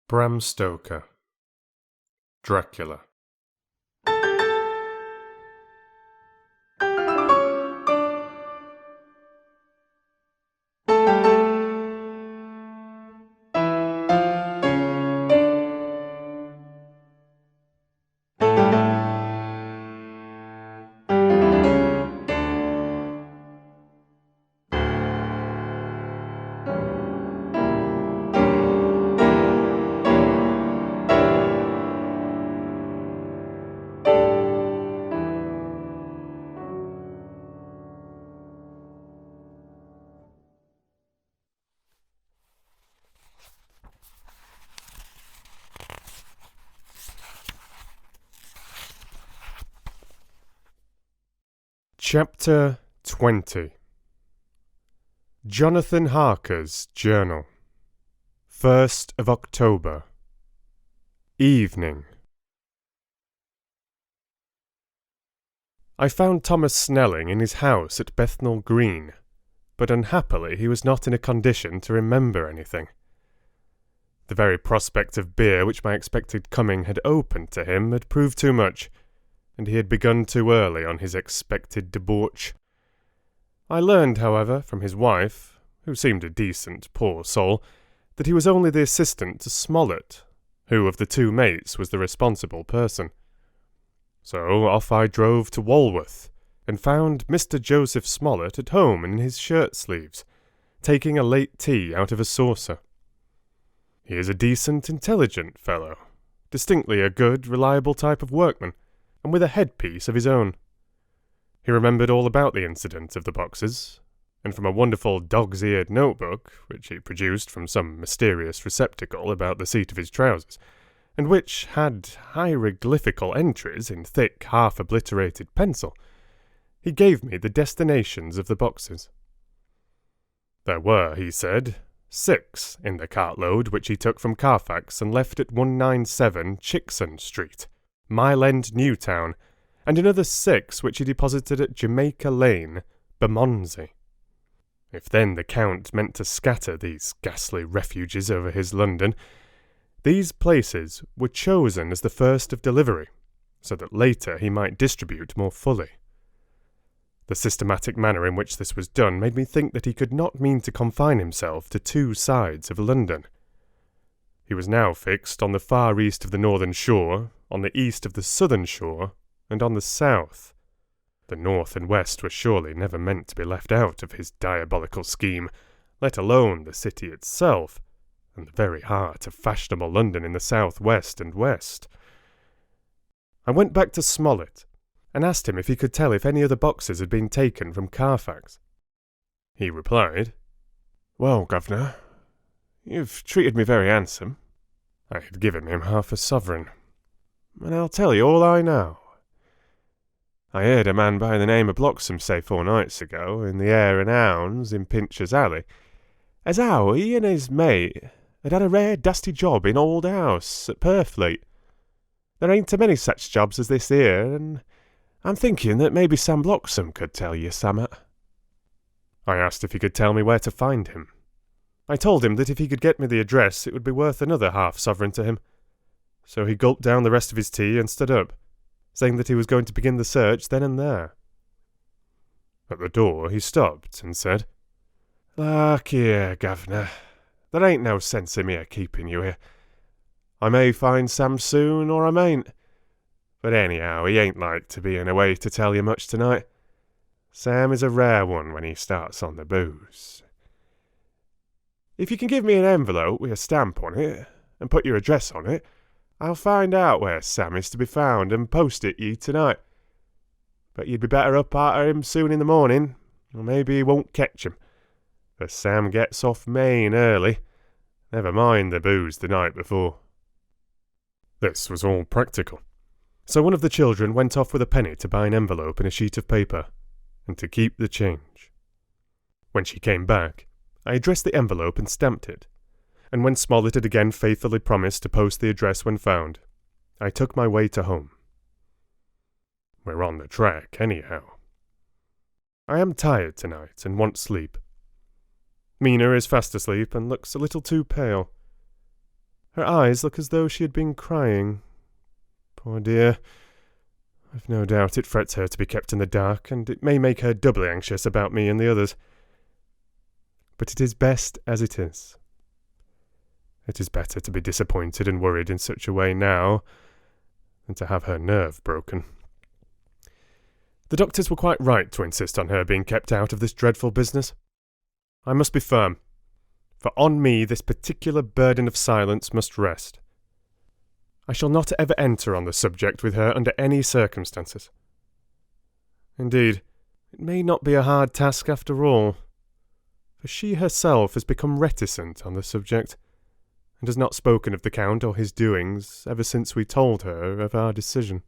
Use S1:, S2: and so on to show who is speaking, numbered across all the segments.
S1: Bram Stoker, Dracula. Chapter 20. Jonathan Harker's Journal. 1st of October. Evening. I found Thomas Snelling in his house at Bethnal Green, but unhappily he was not in a condition to remember anything. The very prospect of beer which my expected coming had opened to him had proved too much, and he had begun too early on his expected debauch. I learned, however, from his wife, who seemed a decent, poor soul, that he was only the assistant to Smollett, who of the two mates was the responsible person. So off I drove to Walworth, and found Mr. Joseph Smollett at home in his shirt-sleeves, taking a late tea out of a saucer. He is a decent, intelligent fellow, distinctly a good, reliable type of workman, and with a headpiece of his own. He remembered all about the incident of the boxes, and from a wonderful dog's-eared notebook, which he produced from some mysterious receptacle about the seat of his trousers, and which had hieroglyphical entries in thick, half-obliterated pencil, he gave me the destinations of the boxes. There were, he said, 6 in the cartload which he took from Carfax and left at 197 Chickson Street, Mile End, Newtown, and another 6 which he deposited at Jamaica Lane, Bermondsey. If then the Count meant to scatter these ghastly refuges over his London, these places were chosen as the first of delivery, so that later he might distribute more fully. The systematic manner in which this was done made me think that he could not mean to confine himself to 2 sides of London. He was now fixed on the far east of the northern shore, on the east of the southern shore, and on the south. The north and west were surely never meant to be left out of his diabolical scheme, let alone the city itself, and the very heart of fashionable London in the south-west and west. I went back to Smollett, and asked him if he could tell if any other boxes had been taken from Carfax. He replied, "Well, governor, you've treated me very handsome." I had given him half a sovereign. "And I'll tell you all I know. I heard a man by the name of Bloxham say 4 nights ago, in the Hare and Hounds in Pincher's Alley, as how he and his mate had a rare dusty job in Old House at Purfleet. There ain't a many such jobs as this here, and I'm thinking that maybe Sam Bloxham could tell you summat." I asked if he could tell me where to find him. I told him that if he could get me the address, it would be worth another half-sovereign to him. So he gulped down the rest of his tea and stood up, saying that he was going to begin the search then and there. At the door he stopped and said, "Look here, governor, there ain't no sense in me a keeping you here. I may find Sam soon, or I mayn't. But anyhow, he ain't like to be in a way to tell you much tonight. Sam is a rare one when he starts on the booze. If you can give me an envelope with a stamp on it, and put your address on it, I'll find out where Sam is to be found and post it ye tonight. But you'd be better up arter him soon in the morning, or maybe he won't catch him, for Sam gets off main early. Never mind the booze the night before." This was all practical. So one of the children went off with a penny to buy an envelope and a sheet of paper, and to keep the change. When she came back, I addressed the envelope and stamped it, and when Smollett had again faithfully promised to post the address when found, I took my way to home. We're on the track, anyhow. I am tired tonight and want sleep. Mina is fast asleep and looks a little too pale. Her eyes look as though she had been crying. Poor dear. I've no doubt it frets her to be kept in the dark, and it may make her doubly anxious about me and the others. But it is best as it is. It is better to be disappointed and worried in such a way now than to have her nerve broken. The doctors were quite right to insist on her being kept out of this dreadful business. I must be firm, for on me this particular burden of silence must rest. I shall not ever enter on the subject with her under any circumstances. Indeed, it may not be a hard task after all, for she herself has become reticent on the subject, and has not spoken of the Count or his doings ever since we told her of our decision.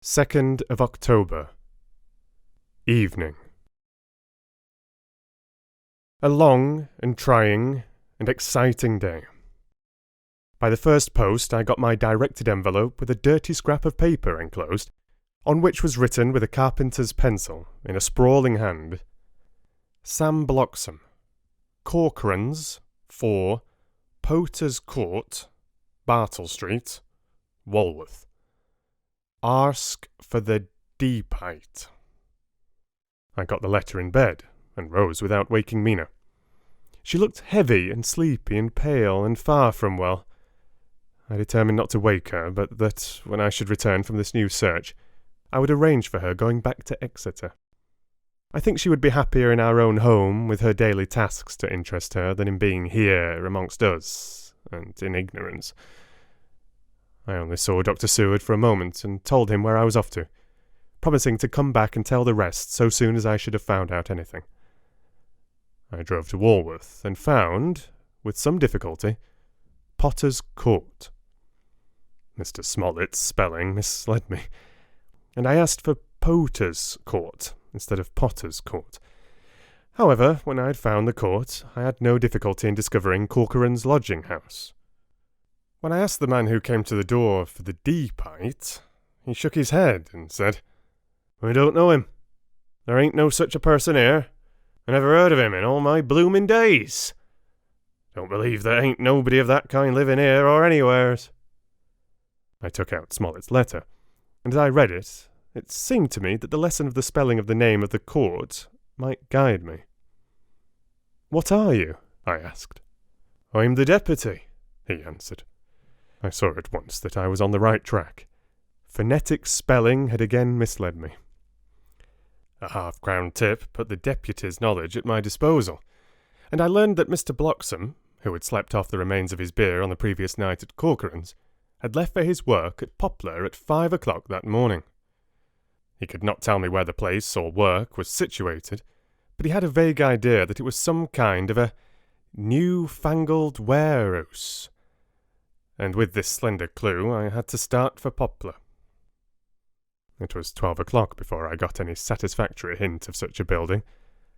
S1: Second of October. Evening. A long and trying and exciting day. By the first post I got my directed envelope with a dirty scrap of paper enclosed, on which was written with a carpenter's pencil, in a sprawling hand, Sam Bloxham, Corcoran's, 4, Poter's Court, Bartle Street, Walworth. Ask for the Deepite. I got the letter in bed, and rose without waking Mina. She looked heavy and sleepy and pale and far from well. I determined not to wake her, but that, when I should return from this new search, I would arrange for her going back to Exeter. I think she would be happier in our own home, with her daily tasks to interest her, than in being here amongst us, and in ignorance. I only saw Dr. Seward for a moment, and told him where I was off to, promising to come back and tell the rest so soon as I should have found out anything. I drove to Walworth, and found, with some difficulty, Potter's Court. Mr. Smollett's spelling misled me, and I asked for Poter's Court instead of Potter's Court. However, when I had found the court, I had no difficulty in discovering Corcoran's lodging-house. When I asked the man who came to the door for the Deepite, he shook his head and said, "I don't know him. There ain't no such a person here. I never heard of him in all my bloomin' days. Don't believe there ain't nobody of that kind living here or anywheres." I took out Smollett's letter, and as I read it, it seemed to me that the lesson of the spelling of the name of the court might guide me. "What are you?" I asked. "I'm the deputy," he answered. I saw at once that I was on the right track. Phonetic spelling had again misled me. A half-crown tip put the deputy's knowledge at my disposal, and I learned that Mr. Bloxham, who had slept off the remains of his beer on the previous night at Corcoran's, had left for his work at Poplar at 5 o'clock that morning. He could not tell me where the place or work was situated, but he had a vague idea that it was some kind of a new-fangled warehouse, and with this slender clue I had to start for Poplar. It was 12 o'clock before I got any satisfactory hint of such a building,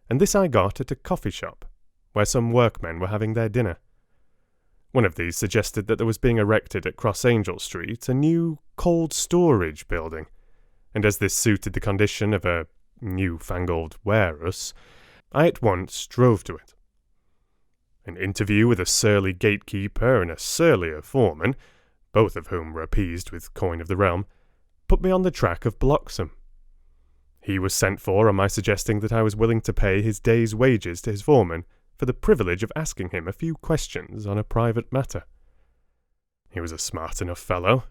S1: and this I got at a coffee shop, where some workmen were having their dinner. One of these suggested that there was being erected at Cross Angel Street a new cold storage building, and as this suited the condition of a new-fangled warehouse, I at once drove to it. An interview with a surly gatekeeper and a surlier foreman, both of whom were appeased with coin of the realm, put me on the track of Bloxham. He was sent for on my suggesting that I was willing to pay his day's wages to his foreman for the privilege of asking him a few questions on a private matter. He was a smart enough fellow,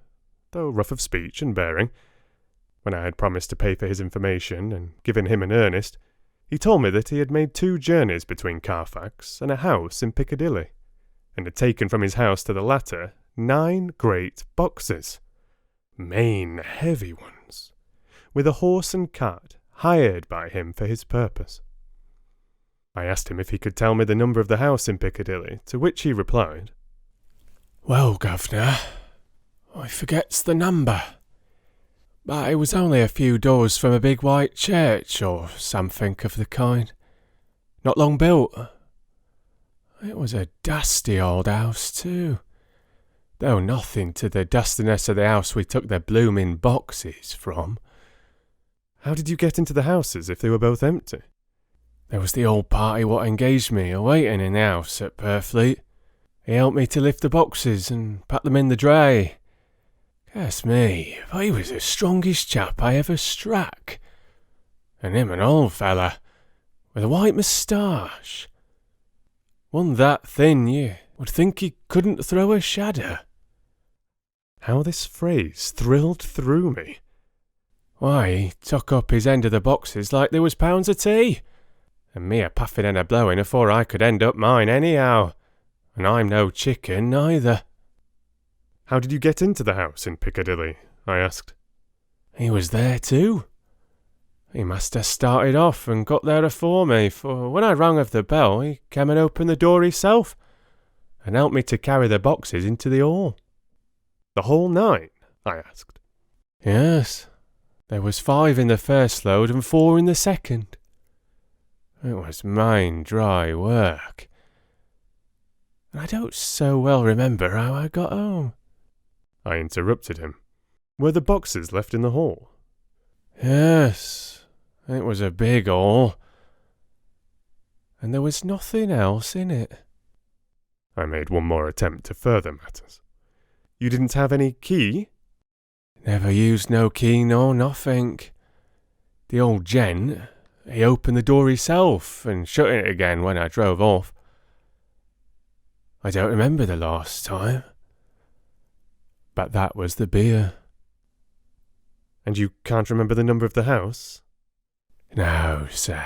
S1: though rough of speech and bearing. When I had promised to pay for his information and given him an earnest, he told me that he had made 2 journeys between Carfax and a house in Piccadilly, and had taken from his house to the latter 9 great boxes, main heavy ones, with a horse and cart hired by him for his purpose. I asked him if he could tell me the number of the house in Piccadilly, to which he replied, "Well, governor, I forgets the number, but it was only a few doors from a big white church, or something of the kind. Not long built. It was a dusty old house, too, though nothing to the dustiness of the house we took the blooming boxes from." "How did you get into the houses if they were both empty?"
S2: There was the old party what engaged me a-waiting in the house at Purfleet. He helped me to lift the boxes and pack them in the dray. Curse me, but he was the strongest chap I ever struck. And him an old fella, with a white moustache. One that thin you would think he couldn't throw a shadow.
S1: How this phrase thrilled through me.
S2: Why, he took up his end of the boxes like there was pounds of tea, and me a puffing and a blowing afore I could end up mine anyhow, and I'm no chicken neither.
S1: How did you get into the house in Piccadilly? I asked.
S2: He was there too. He must have started off and got there afore me, for when I rang of the bell, he came and opened the door himself, and helped me to carry the boxes into the hall.
S1: The whole 9? I asked.
S2: Yes, there was 5 in the first load and 4 in the second. It was main dry work, and I don't so well remember how I got home.
S1: I interrupted him. Were the boxes left in the hall?
S2: Yes, it was a big hall, and there was nothing else in it.
S1: I made one more attempt to further matters. You didn't have any key?
S2: Never used no key nor nothing. The old gent, he opened the door himself and shut it again when I drove off. I don't remember the last time, but that was the beer.
S1: And you can't remember the number of the house?
S2: No, sir,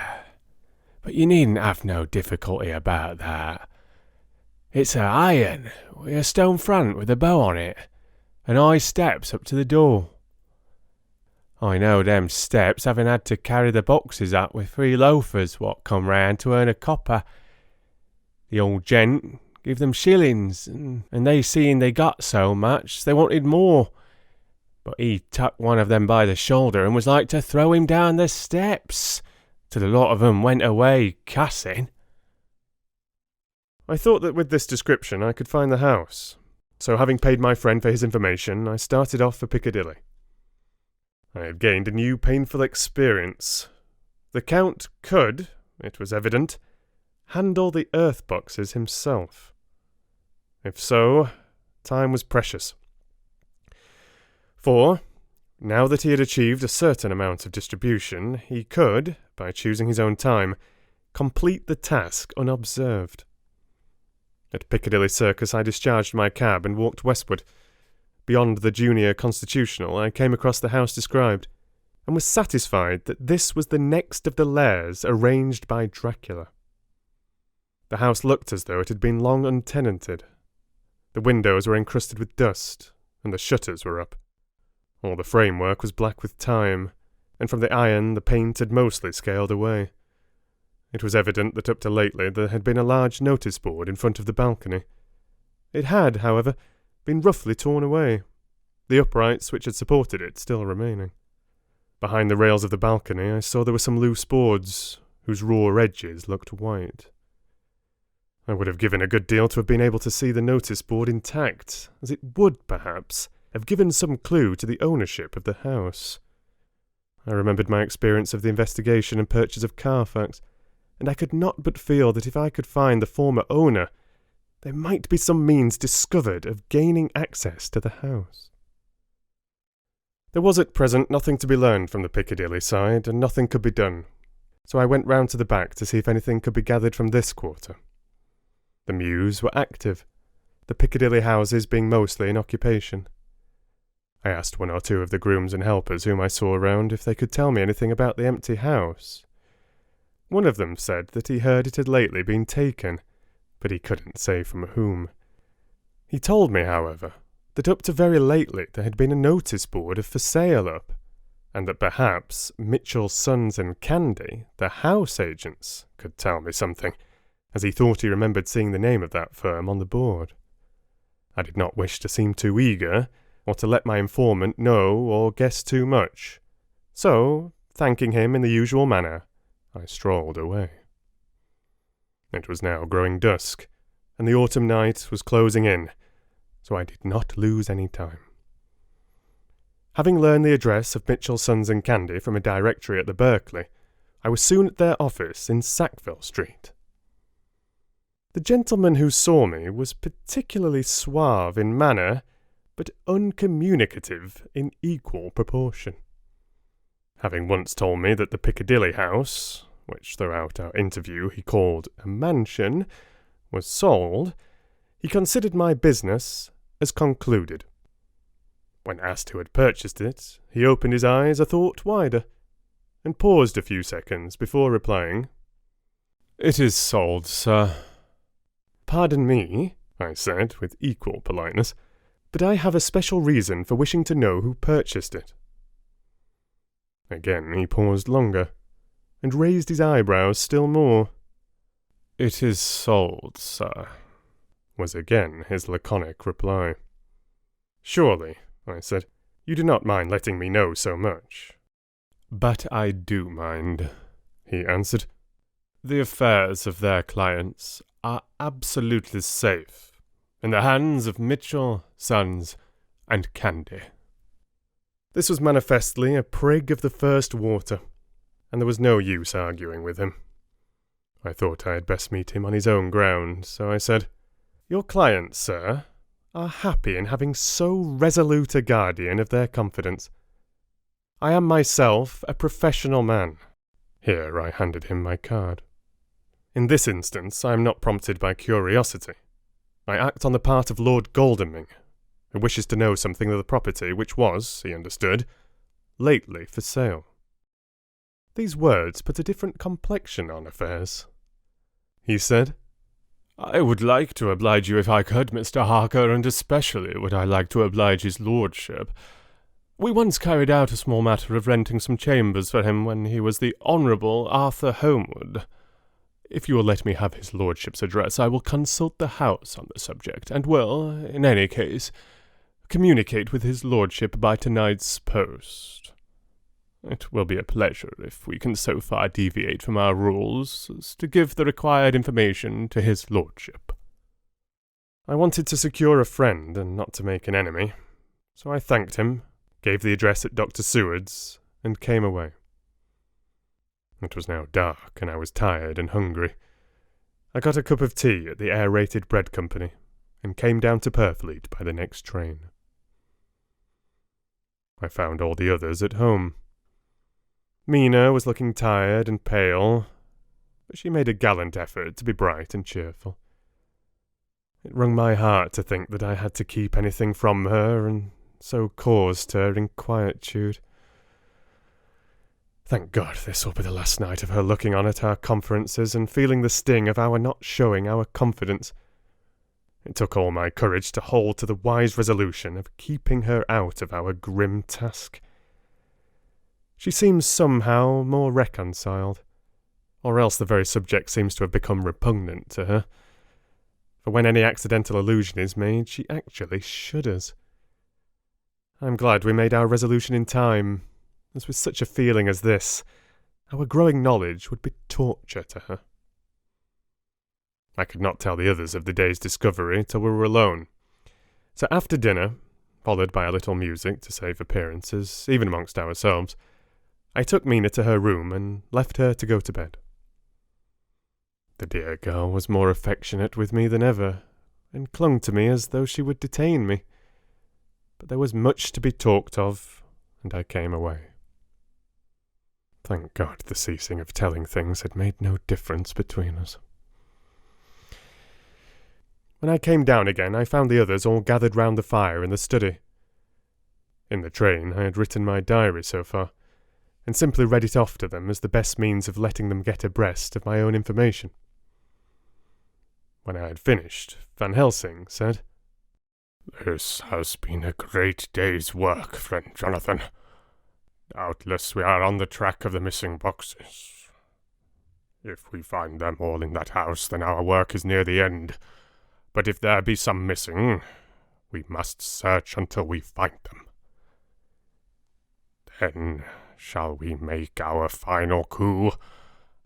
S2: but you needn't have no difficulty about that. It's a iron, with a stone front with a bow on it, and high steps up to the door. I know them steps, having had to carry the boxes up with 3 loafers what come round to earn a copper. The old gent gave them shillings, and they seeing they got so much, they wanted more. But he tucked one of them by the shoulder and was like to throw him down the steps, till the lot of 'em went away cussing.
S1: I thought that with this description I could find the house, so having paid my friend for his information, I started off for Piccadilly. I had gained a new painful experience. The Count could, it was evident, handle the earth boxes himself. If so, time was precious. For, now that he had achieved a certain amount of distribution, he could, by choosing his own time, complete the task unobserved. At Piccadilly Circus I discharged my cab and walked westward. Beyond the Junior Constitutional I came across the house described, and was satisfied that this was the next of the lairs arranged by Dracula. The house looked as though it had been long untenanted. The windows were encrusted with dust, and the shutters were up. All the framework was black with time, and from the iron the paint had mostly scaled away. It was evident that up to lately there had been a large notice board in front of the balcony. It had, however, been roughly torn away, the uprights which had supported it still remaining. Behind the rails of the balcony I saw there were some loose boards, whose raw edges looked white. I would have given a good deal to have been able to see the notice board intact, as it would, perhaps, have given some clue to the ownership of the house. I remembered my experience of the investigation and purchase of Carfax, and I could not but feel that if I could find the former owner, there might be some means discovered of gaining access to the house. There was at present nothing to be learned from the Piccadilly side, and nothing could be done, so I went round to the back to see if anything could be gathered from this quarter. The mews were active, the Piccadilly houses being mostly in occupation. I asked 1 or 2 of the grooms and helpers whom I saw around if they could tell me anything about the empty house. One of them said that he heard it had lately been taken, but he couldn't say from whom. He told me, however, that up to very lately there had been a notice board of for sale up, and that perhaps Mitchell, Sons and Candy, the house agents, could tell me something, as he thought he remembered seeing the name of that firm on the board. I did not wish to seem too eager, or to let my informant know or guess too much, so, thanking him in the usual manner, I strolled away. It was now growing dusk, and the autumn night was closing in, so I did not lose any time. Having learned the address of Mitchell, Sons and Candy from a directory at the Berkeley, I was soon at their office in Sackville Street. The gentleman who saw me was particularly suave in manner, but uncommunicative in equal proportion. Having once told me that the Piccadilly house, which throughout our interview he called a mansion, was sold, he considered my business as concluded. When asked who had purchased it, he opened his eyes a thought wider, and paused a few seconds before replying,
S2: "It is sold, sir."
S1: "Pardon me," I said with equal politeness, "but I have a special reason for wishing to know who purchased it." Again he paused longer, and raised his eyebrows still more.
S2: "It is sold, sir,"
S1: was again his laconic reply. "Surely," I said, "you do not mind letting me know so much?"
S2: "But I do mind," he answered. "The affairs of their clients are absolutely safe in the hands of Mitchell, Sons, and Candy."
S1: This was manifestly a prig of the first water, and there was no use arguing with him. I thought I had best meet him on his own ground, so I said, "Your clients, sir, are happy in having so resolute a guardian of their confidence. I am myself a professional man." Here I handed him my card. "In this instance I am not prompted by curiosity. I act on the part of Lord Godalming, who wishes to know something of the property which was, he understood, lately for sale." These words put a different complexion on affairs. He said,
S2: "I would like to oblige you if I could, Mr. Harker, and especially would I like to oblige his lordship. We once carried out a small matter of renting some chambers for him when he was the Honourable Arthur Homewood. If you will let me have his lordship's address, I will consult the house on the subject, and will, in any case, communicate with his lordship by tonight's post. It will be a pleasure if we can so far deviate from our rules as to give the required information to his lordship."
S1: I wanted to secure a friend and not to make an enemy, so I thanked him, gave the address at Dr. Seward's, and came away. It was now dark, and I was tired and hungry. I got a cup of tea at the Aerated Bread Company, and came down to Purfleet by the next train. I found all the others at home. Mina was looking tired and pale, but she made a gallant effort to be bright and cheerful. It wrung my heart to think that I had to keep anything from her, and so caused her inquietude. Thank God this will be the last night of her looking on at our conferences and feeling the sting of our not showing our confidence. It took all my courage to hold to the wise resolution of keeping her out of our grim task. She seems somehow more reconciled, or else the very subject seems to have become repugnant to her. For when any accidental allusion is made, she actually shudders. I am glad we made our resolution in time, as with such a feeling as this, our growing knowledge would be torture to her. I could not tell the others of the day's discovery till we were alone, so after dinner, followed by a little music to save appearances, even amongst ourselves, I took Mina to her room and left her to go to bed. The dear girl was more affectionate with me than ever, and clung to me as though she would detain me. But there was much to be talked of, and I came away. Thank God the ceasing of telling things had made no difference between us. When I came down again, I found the others all gathered round the fire in the study. In the train I had written my diary so far, and simply read it off to them as the best means of letting them get abreast of my own information. When I had finished, Van Helsing said,
S2: "This has been a great day's work, friend Jonathan. Doubtless we are on the track of the missing boxes. If we find them all in that house, then our work is near the end. But if there be some missing, we must search until we find them. Then shall we make our final coup,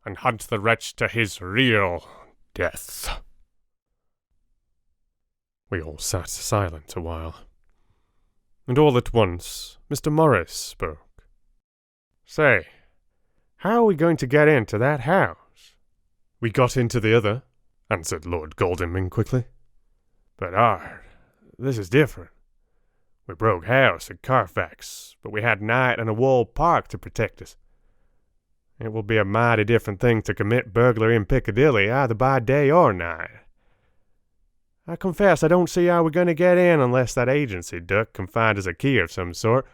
S2: and hunt the wretch to his real death."
S1: We all sat silent a while, and all at once Mr. Morris spoke.
S2: "Say,
S1: How are we going to get into that house? We got into the other, answered Lord Goldingming quickly. But this is different. We broke house at Carfax, but we had night and a walled park to protect us. It will be a mighty different thing to commit burglary in Piccadilly, either by day or night. I confess I don't see how we're going to get in unless that agency duck can find us a key of some sort.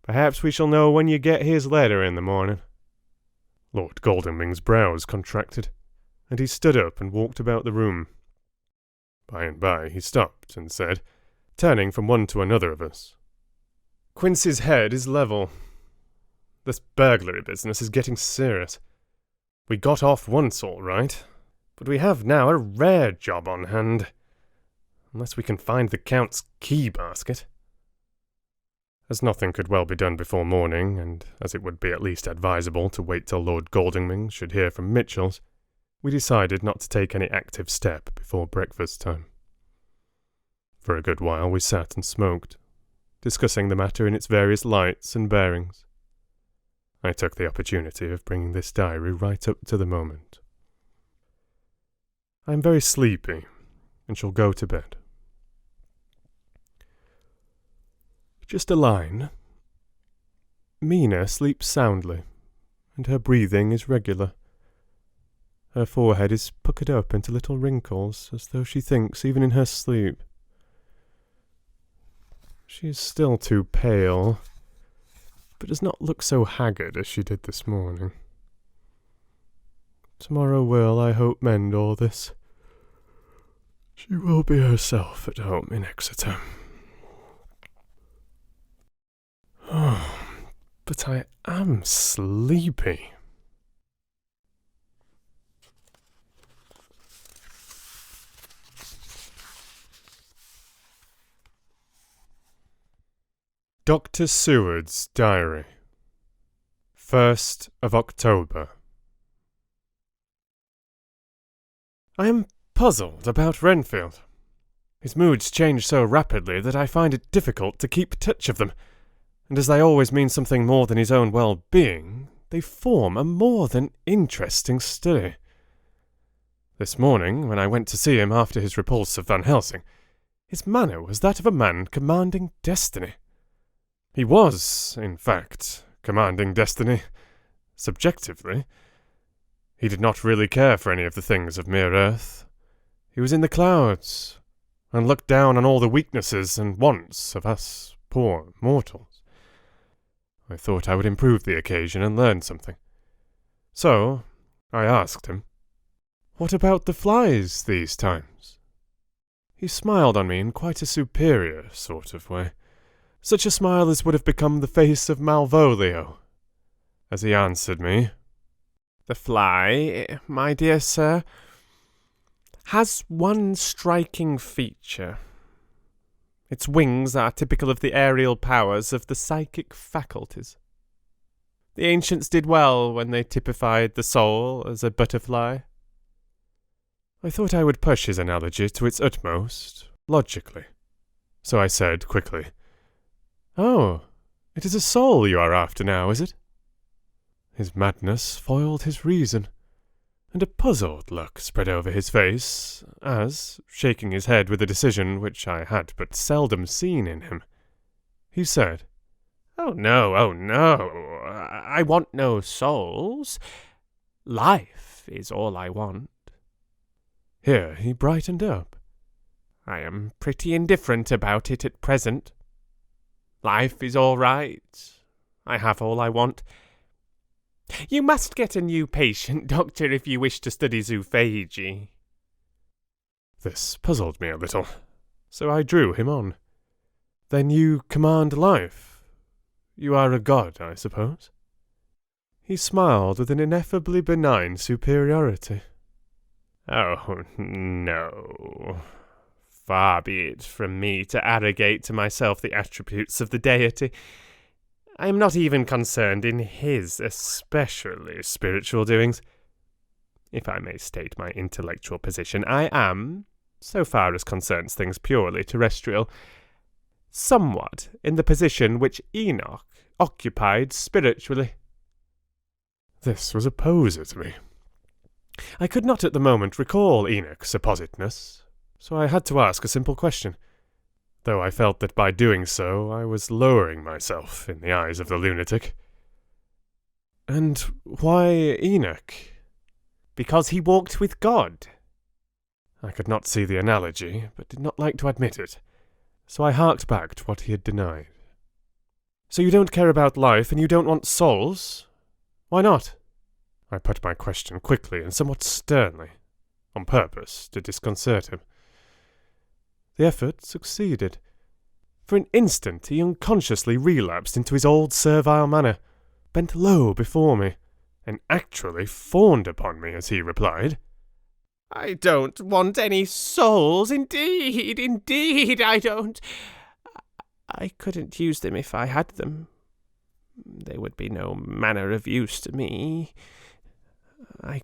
S1: Perhaps we shall know when you get his letter in the morning. Lord Goldingming's brows contracted, and he stood up and walked about the room. By and by he stopped and said, turning from one to another of us, Quincy's head is level. This burglary business is getting serious. We got off once all right, but we have now a rare job on hand. Unless we can find the Count's key basket. As nothing could well be done before morning, and as it would be at least advisable to wait till Lord Goldingming should hear from Mitchell's, we decided not to take any active step before breakfast time. For a good while we sat and smoked, discussing the matter in its various lights and bearings. I took the opportunity of bringing this diary right up to the moment. I am very sleepy, and shall go to bed. Just a line. Mina sleeps soundly, and her breathing is regular. Her forehead is puckered up into little wrinkles, as though she thinks even in her sleep. She is still too pale, but does not look so haggard as she did this morning. Tomorrow will, I hope, mend all this. She will be herself at home in Exeter. Oh, but I am sleepy. Dr. Seward's Diary, 1st of October. I am puzzled about Renfield. His moods change so rapidly that I find it difficult to keep touch of them, and as they always mean something more than his own well-being, they form a more than interesting study. This morning, when I went to see him after his repulse of Van Helsing, his manner was that of a man commanding destiny. He was, in fact, commanding destiny, subjectively. He did not really care for any of the things of mere earth. He was in the clouds, and looked down on all the weaknesses and wants of us poor mortals. I thought I would improve the occasion and learn something. So, I asked him, "What about the flies these times?" He smiled on me in quite a superior sort of way. Such a smile as would have become the face of Malvolio. As he answered me, "The fly, my dear sir, has one striking feature. Its wings are typical of the aerial powers of the psychic faculties. The ancients did well when they typified the soul as a butterfly." I thought I would push his analogy to its utmost, logically. So I said quickly, "Oh, it is a soul you are after now, is it?" His madness foiled his reason, and a puzzled look spread over his face, as, shaking his head with a decision which I had but seldom seen in him, he said, Oh no, I want no souls. Life is all I want." Here he brightened up. "I am pretty indifferent about it at present. Life is all right. I have all I want. You must get a new patient, Doctor, if you wish to study zoophagy." This puzzled me a little, so I drew him on. "Then you command life? You are a god, I suppose?" He smiled with an ineffably benign superiority. "Oh, no. Far be it from me to arrogate to myself the attributes of the deity. I am not even concerned in his especially spiritual doings. If I may state my intellectual position, I am, so far as concerns things purely terrestrial, somewhat in the position which Enoch occupied spiritually. This was a poser to me. I could not at the moment recall Enoch's appositeness, so I had to ask a simple question, though I felt that by doing so I was lowering myself in the eyes of the lunatic. And why Enoch?
S2: Because he walked with God.
S1: I could not see the analogy, but did not like to admit it, so I harked back to what he had denied. So you don't care about life, and you don't want souls? Why not? I put my question quickly and somewhat sternly, on purpose to disconcert him. The effort succeeded. For an instant he unconsciously relapsed into his old servile manner, bent low before me, and actually fawned upon me as he replied,
S2: I don't want any souls, indeed, I don't. I couldn't use them if I had them. They would be no manner of use to me. I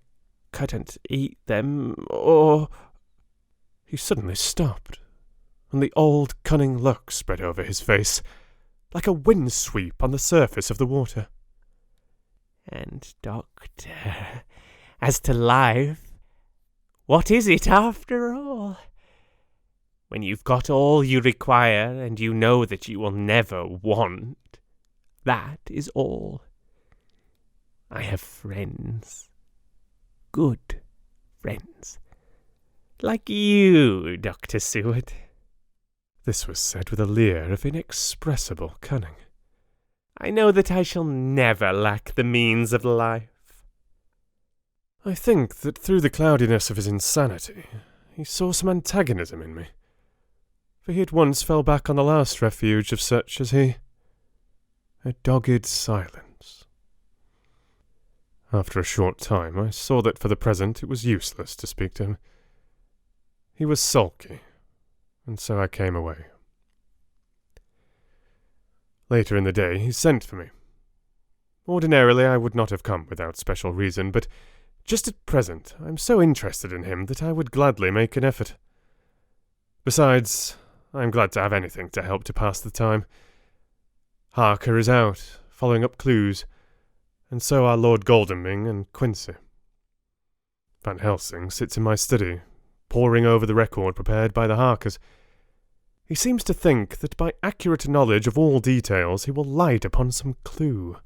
S2: couldn't eat them, or...
S1: He suddenly stopped, and the old cunning look spread over his face, like a wind sweep on the surface of the water.
S2: And, Doctor, as to life, what is it after all? When you've got all you require, and you know that you will never want, that is all. I have friends. Good friends. Like you, Dr. Seward.
S1: This was said with a leer of inexpressible cunning.
S2: I know that I shall never lack the means of life.
S1: I think that through the cloudiness of his insanity, he saw some antagonism in me, for he at once fell back on the last refuge of such as he, a dogged silence. After a short time, I saw that for the present it was useless to speak to him. He was sulky, and so I came away. Later in the day he sent for me. Ordinarily I would not have come without special reason, but just at present I am so interested in him that I would gladly make an effort. Besides, I am glad to have anything to help to pass the time. Harker is out, following up clues, and so are Lord Godalming and Quincy. Van Helsing sits in my study, poring over the record prepared by the Harkers. He seems to think that by accurate knowledge of all details he will light upon some clue.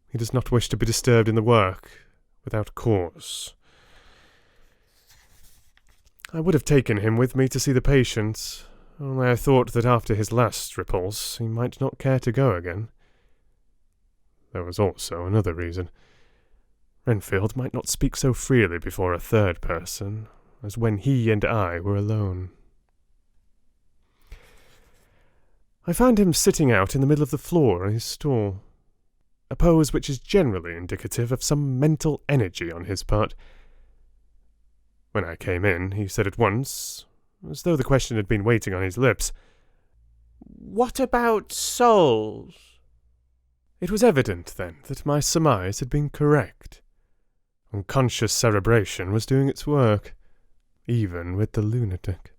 S1: He does not wish to be disturbed in the work without cause. I would have taken him with me to see the patient, only I thought that after his last repulse he might not care to go again. There was also another reason. Renfield might not speak so freely before a third person as when he and I were alone. I found him sitting out in the middle of the floor on his stool, a pose which is generally indicative of some mental energy on his part. When I came in, he said at once, as though the question had been waiting on his lips,
S2: What about souls?
S1: It was evident, then, that my surmise had been correct. Unconscious cerebration was doing its work, even with the lunatic.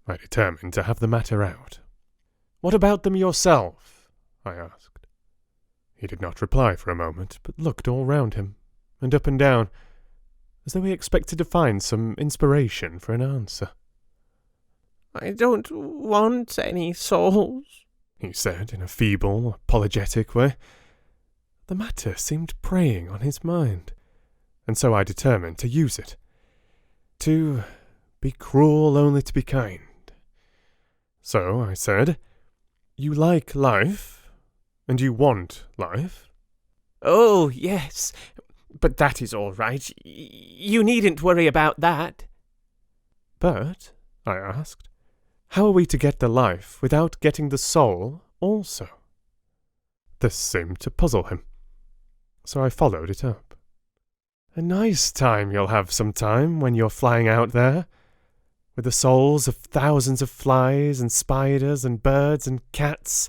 S1: I determined to have the matter out. What about them yourself? I asked. He did not reply for a moment, but looked all round him, and up and down, as though he expected to find some inspiration for an answer.
S2: I don't want any souls,
S1: he said in a feeble, apologetic way. The matter seemed preying on his mind, and so I determined to use it. To be cruel only to be kind. So I said, You like life, and you want life?
S2: Oh, yes, but that is all right. You needn't worry about that.
S1: But, I asked, how are we to get the life without getting the soul also? This seemed to puzzle him, so I followed it up. A nice time you'll have some time when you're flying out there, with the souls of thousands of flies and spiders and birds and cats,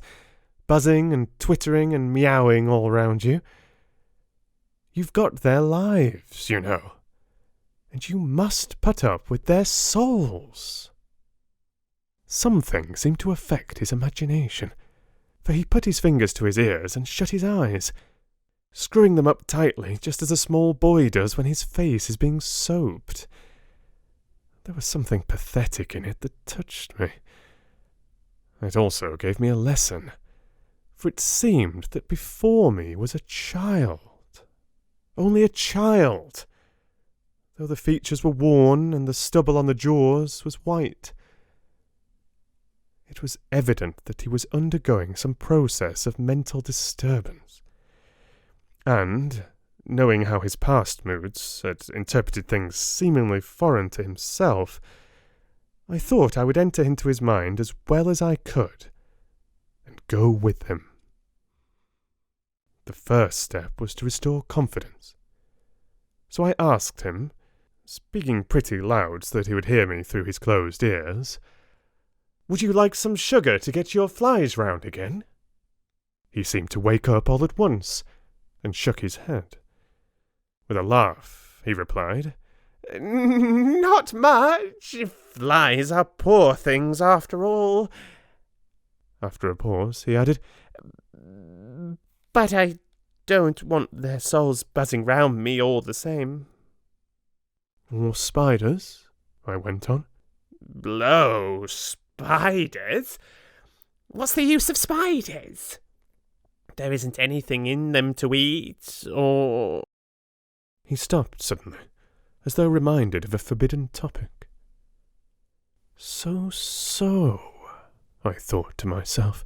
S1: buzzing and twittering and meowing all round you. You've got their lives, you know, and you must put up with their souls. Something seemed to affect his imagination, for he put his fingers to his ears and shut his eyes, screwing them up tightly just as a small boy does when his face is being soaped. There was something pathetic in it that touched me. It also gave me a lesson, for it seemed that before me was a child. Only a child, though the features were worn and the stubble on the jaws was white. It was evident that he was undergoing some process of mental disturbance. And, knowing how his past moods had interpreted things seemingly foreign to himself, I thought I would enter into his mind as well as I could, and go with him. The first step was to restore confidence. So I asked him, speaking pretty loud so that he would hear me through his closed ears, "Would you like some sugar to get your flies round again?" He seemed to wake up all at once, and shook his head. With a laugh, he replied, "Not much. Flies are poor things after all." After a pause, he added, "But I don't want their souls buzzing round me all the same." "Or spiders?" I went on. "Blow spiders? What's the use of spiders? There isn't anything in them to eat, or—" He stopped suddenly, as though reminded of a forbidden topic. So, I thought to myself.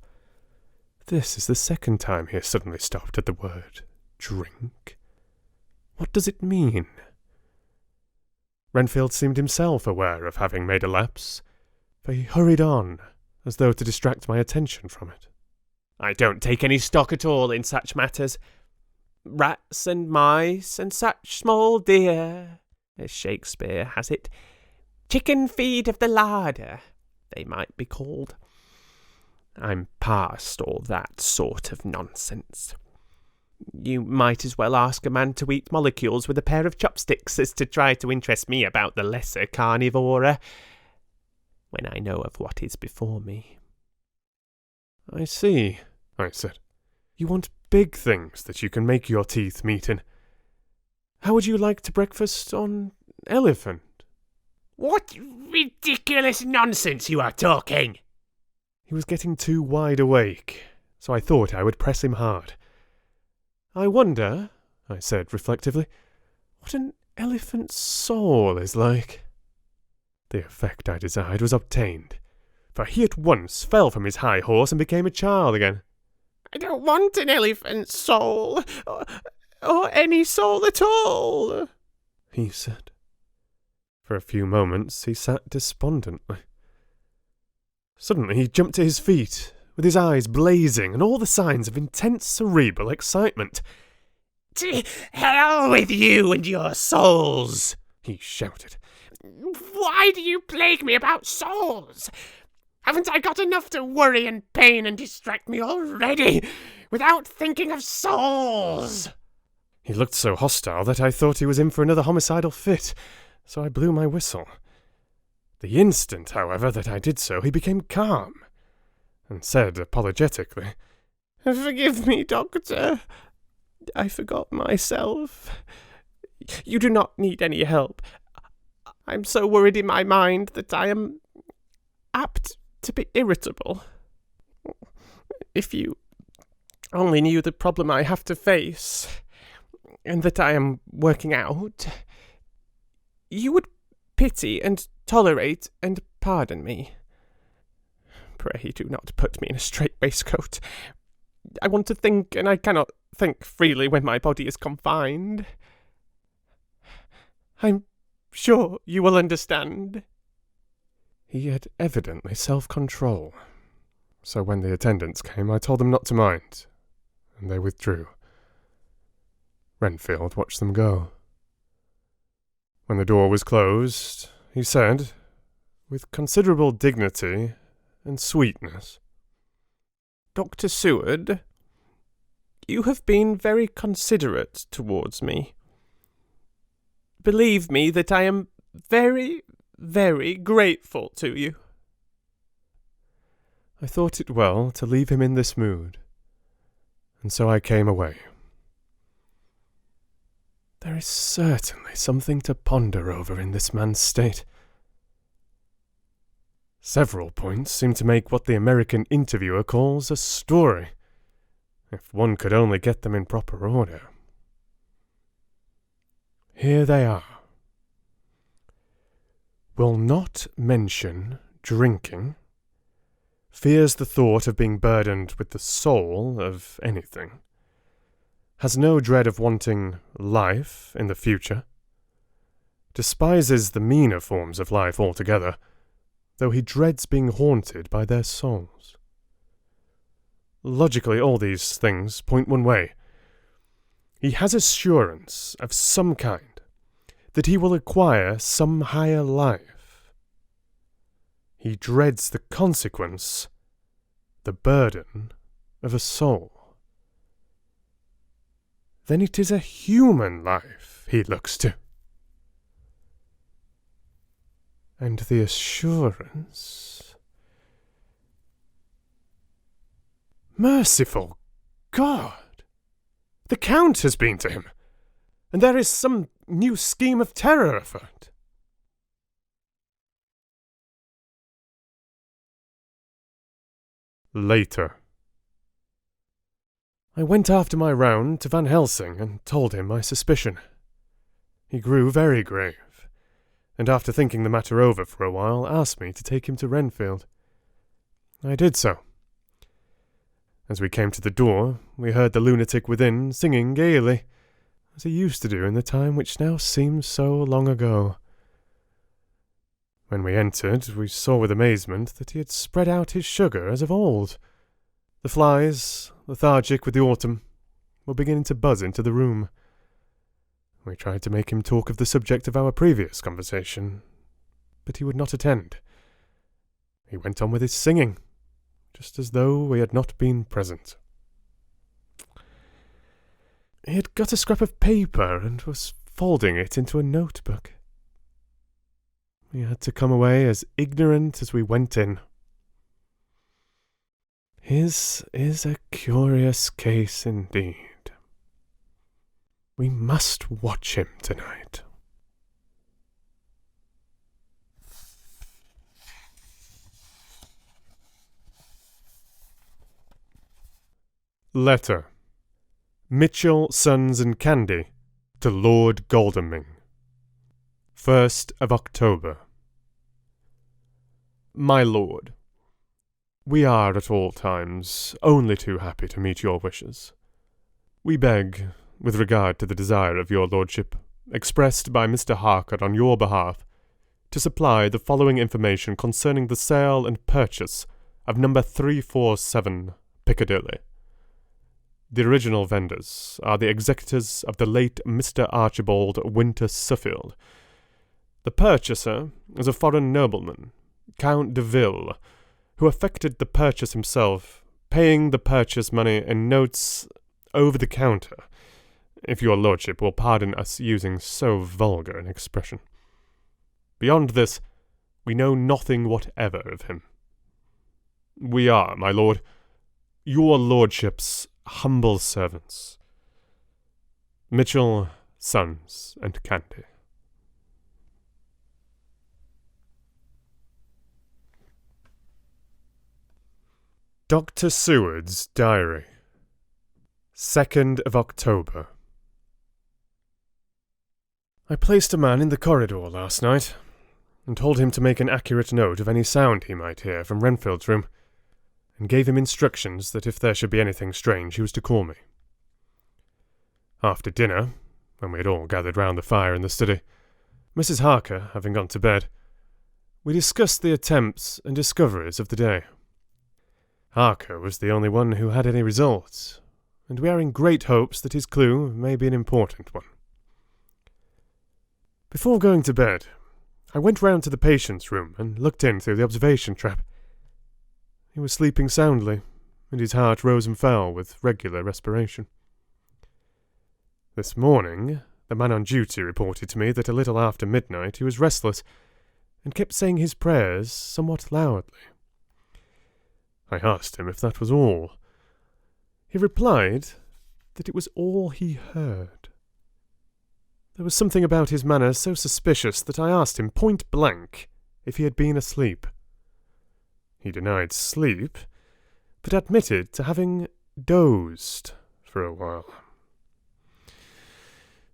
S1: This is the second time he has suddenly stopped at the word drink. What does it mean? Renfield seemed himself aware of having made a lapse, for he hurried on, as though to distract my attention from it. "I don't take any stock at all in such matters. Rats and mice and such small deer, as Shakespeare has it, chicken feed of the larder, they might be called. I'm past all that sort of nonsense. You might as well ask a man to eat molecules with a pair of chopsticks as to try to interest me about the lesser carnivora, when I know of what is before me." "I see," I said. "You want big things that you can make your teeth meet in. How would you like to breakfast on elephant?" "What ridiculous nonsense you are talking!" He was getting too wide awake, so I thought I would press him hard. "I wonder," I said reflectively, "what an elephant's soul is like." The effect I desired was obtained, for he at once fell from his high horse and became a child again. "I don't want an elephant's soul, or any soul at all," he said. For a few moments he sat despondently. Suddenly he jumped to his feet, with his eyes blazing and all the signs of intense cerebral excitement. "To hell with you and your souls!" he shouted. "Why do you plague me about souls? Haven't I got enough to worry and pain and distract me already, without thinking of souls?" He looked so hostile that I thought he was in for another homicidal fit, so I blew my whistle. The instant, however, that I did so, he became calm, and said apologetically, "Forgive me, Doctor. I forgot myself. You do not need any help. I'm so worried in my mind that I am apt to be irritable. If you only knew the problem I have to face, and that I am working out, you would pity and tolerate and pardon me. Pray do not put me in a strait waistcoat. I want to think, and I cannot think freely when my body is confined. I'm sure you will understand." He had evidently self-control, so when the attendants came I told them not to mind, and they withdrew. Renfield watched them go. When the door was closed, he said, with considerable dignity and sweetness, "Dr. Seward, you have been very considerate towards me. Believe me that I am very, very grateful to you." I thought it well to leave him in this mood, and so I came away. There is certainly something to ponder over in this man's state. Several points seem to make what the American interviewer calls a story, if one could only get them in proper order. Here they are. Will not mention drinking, fears the thought of being burdened with the soul of anything, has no dread of wanting life in the future, despises the meaner forms of life altogether, though he dreads being haunted by their souls. Logically, all these things point one way. He has assurance of some kind that he will acquire some higher life. He dreads the consequence, the burden of a soul. Then it is a human life he looks to. And the assurance... Merciful God! The Count has been to him, and there is some new scheme of terror afoot. Later. I went after my round to Van Helsing and told him my suspicion. He grew very grave, and after thinking the matter over for a while, asked me to take him to Renfield. I did so. As we came to the door, we heard the lunatic within singing gaily, as he used to do in the time which now seems so long ago. When we entered, we saw with amazement that he had spread out his sugar as of old. The flies, lethargic with the autumn, were beginning to buzz into the room. We tried to make him talk of the subject of our previous conversation, but he would not attend. He went on with his singing, just as though we had not been present. He had got a scrap of paper and was folding it into a notebook. We had to come away as ignorant as we went in. His is a curious case indeed. We must watch him tonight. Letter. Mitchell, Sons and Candy to Lord Godalming. 1st of October. My Lord, we are at all times only too happy to meet your wishes. We beg, with regard to the desire of your lordship, expressed by Mr. Harker on your behalf, to supply the following information concerning the sale and purchase of number 347 Piccadilly. The original vendors are the executors of the late Mr. Archibald Winter Suffield. The purchaser is a foreign nobleman, Count de Ville, who effected the purchase himself, paying the purchase money in notes over the counter, if your lordship will pardon us using so vulgar an expression. Beyond this, we know nothing whatever of him. We are, my lord, your lordship's humble servants. Mitchell, Sons and Candy. Dr. Seward's Diary. 2nd of October. I placed a man in the corridor last night, and told him to make an accurate note of any sound he might hear from Renfield's room, and gave him instructions that if there should be anything strange he was to call me. After dinner, when we had all gathered round the fire in the study, Mrs. Harker having gone to bed, we discussed the attempts and discoveries of the day. Harker was the only one who had any results, and we are in great hopes that his clue may be an important one. Before going to bed, I went round to the patient's room and looked in through the observation trap. He was sleeping soundly, and his heart rose and fell with regular respiration. This morning, the man on duty reported to me that a little after midnight he was restless, and kept saying his prayers somewhat loudly. I asked him if that was all. He replied that it was all he heard. There was something about his manner so suspicious that I asked him point blank if he had been asleep. He denied sleep, but admitted to having dozed for a while.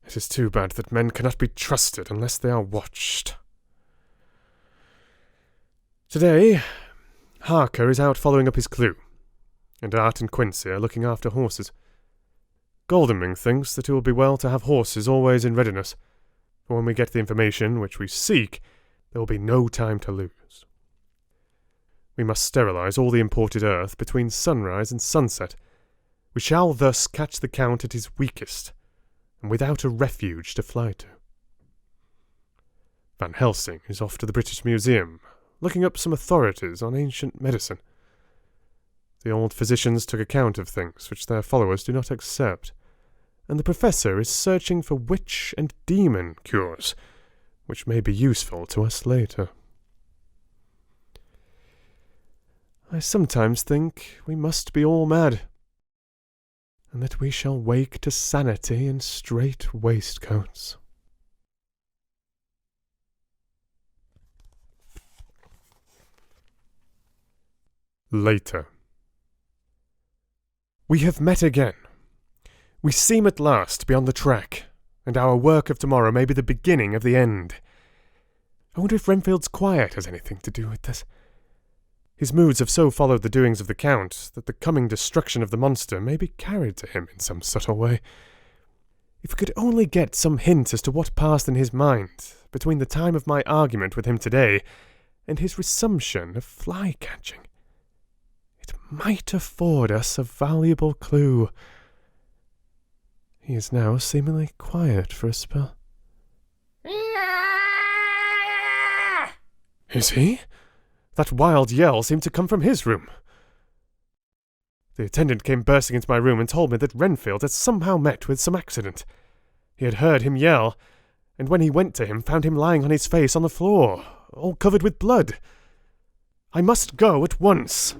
S1: It is too bad that men cannot be trusted unless they are watched. Today, Harker is out following up his clue, and Art and Quincy are looking after horses. Goldeming thinks that it will be well to have horses always in readiness, for when we get the information which we seek, there will be no time to lose. We must sterilize all the imported earth between sunrise and sunset. We shall thus catch the Count at his weakest, and without a refuge to fly to. Van Helsing is off to the British Museum, looking up some authorities on ancient medicine. The old physicians took account of things which their followers do not accept, and the professor is searching for witch and demon cures, which may be useful to us later. I sometimes think we must be all mad, and that we shall wake to sanity in strait waistcoats. Later. We have met again. We seem at last to be on the track, and our work of tomorrow may be the beginning of the end. I wonder if Renfield's quiet has anything to do with this. His moods have so followed the doings of the Count that the coming destruction of the monster may be carried to him in some subtle way. If we could only get some hint as to what passed in his mind between the time of my argument with him today and his resumption of fly-catching, it might afford us a valuable clue. He is now seemingly quiet for a spell. Is he? That wild yell seemed to come from his room. The attendant came bursting into my room and told me that Renfield had somehow met with some accident. He had heard him yell, and when he went to him found him lying on his face on the floor, all covered with blood. I must go at once.